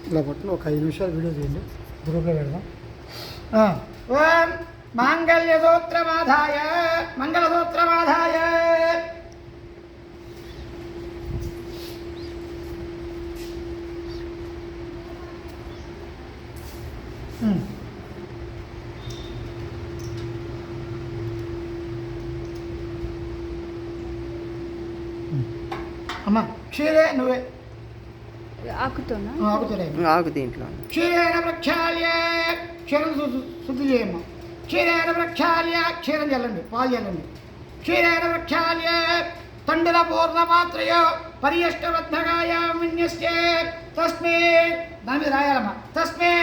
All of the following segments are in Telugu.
ఇలా పట్టును ఒక 5 నిమిషాలు వీడియో తీయండి, గ్రూప్లో పెడదాం. ఓం మంగళసూత్రమాధాయ మంగళసూత్రమాధాయ. అమ్మ క్షీరే నువ్వే ఆకుతోనా? ఆకుతోనే ఆకు దీంట్లో క్షీరేణ ప్రక్షాళ్య క్షీరం శుద్ధి చేయమ్మ. క్షీరేణ ప్రక్షాళ్య క్షీరం చల్లండి, పాలు చల్లండి. క్షీరేణ ప్రక్షాళ్య తండుల పూర్ణమాత్రయో పర్యష్టబద్ధగాయాం విన్యస్య తస్మే దాని మీద రాయాలమ్మ. తస్మే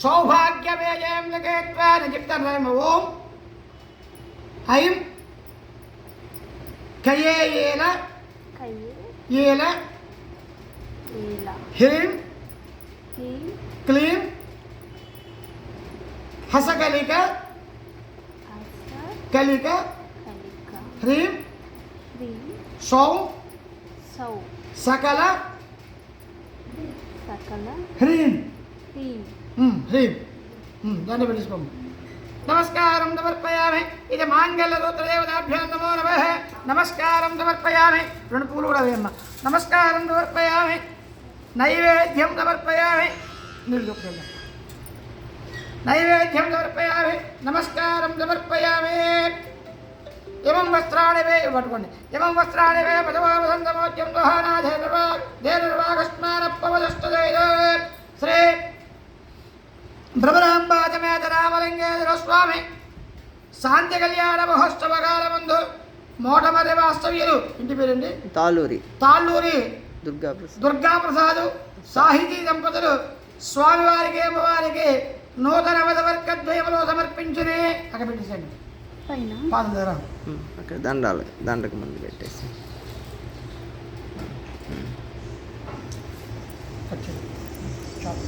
సౌభాగ్యమేయం లగేత్వా చెప్తాను రాయమ్మ. ఓం ఐం కయేయేల ఏల హ్రీం క్లీం హసకలిక కలిక హ్రీం సౌ సకల హ్రీం హ్రీం దాన్ని పెట్టించుకోండి. నమస్కారం సమర్పయామి. ఇది మాంగళ్య సూత్రదేవతాభ్యాం నమో నమః. నమస్కారం సమర్పయామి. 2 పూలు కూడా వేయమ్మ. నమస్కారం సమర్పయామి. నైవేద్యం సమర్పయామి. నైవేద్యం సమర్పయామి. నమస్కారం సమర్పయామి. ఇమం వస్త్రాణి వే పట్టుకోండి. ఇమం వస్త్రాణి వే పదవాసంతమోద్యం దోహానాథేర్వాగస్మానప్పవదస్తు శ్రీ భ్రమరాంబాజమేత రామలింగేశ్వర స్వామి శాంతి కళ్యాణ మహోత్సవకాల ముందు మోటమర్రి వాస్తవ్యులు ఇంటి పేరండి తాళ్ళూరి దుర్గాప్రసాద్ సాహితీ దంపతులు స్వామివారికి అమ్మవారికి నూతన వదవర్గద్వయములు సమర్పించునే అక్కడ పెట్టేసండి. పాదం దగ్గర అక్కడ దండకు ముందు పెట్టేసి చాలు.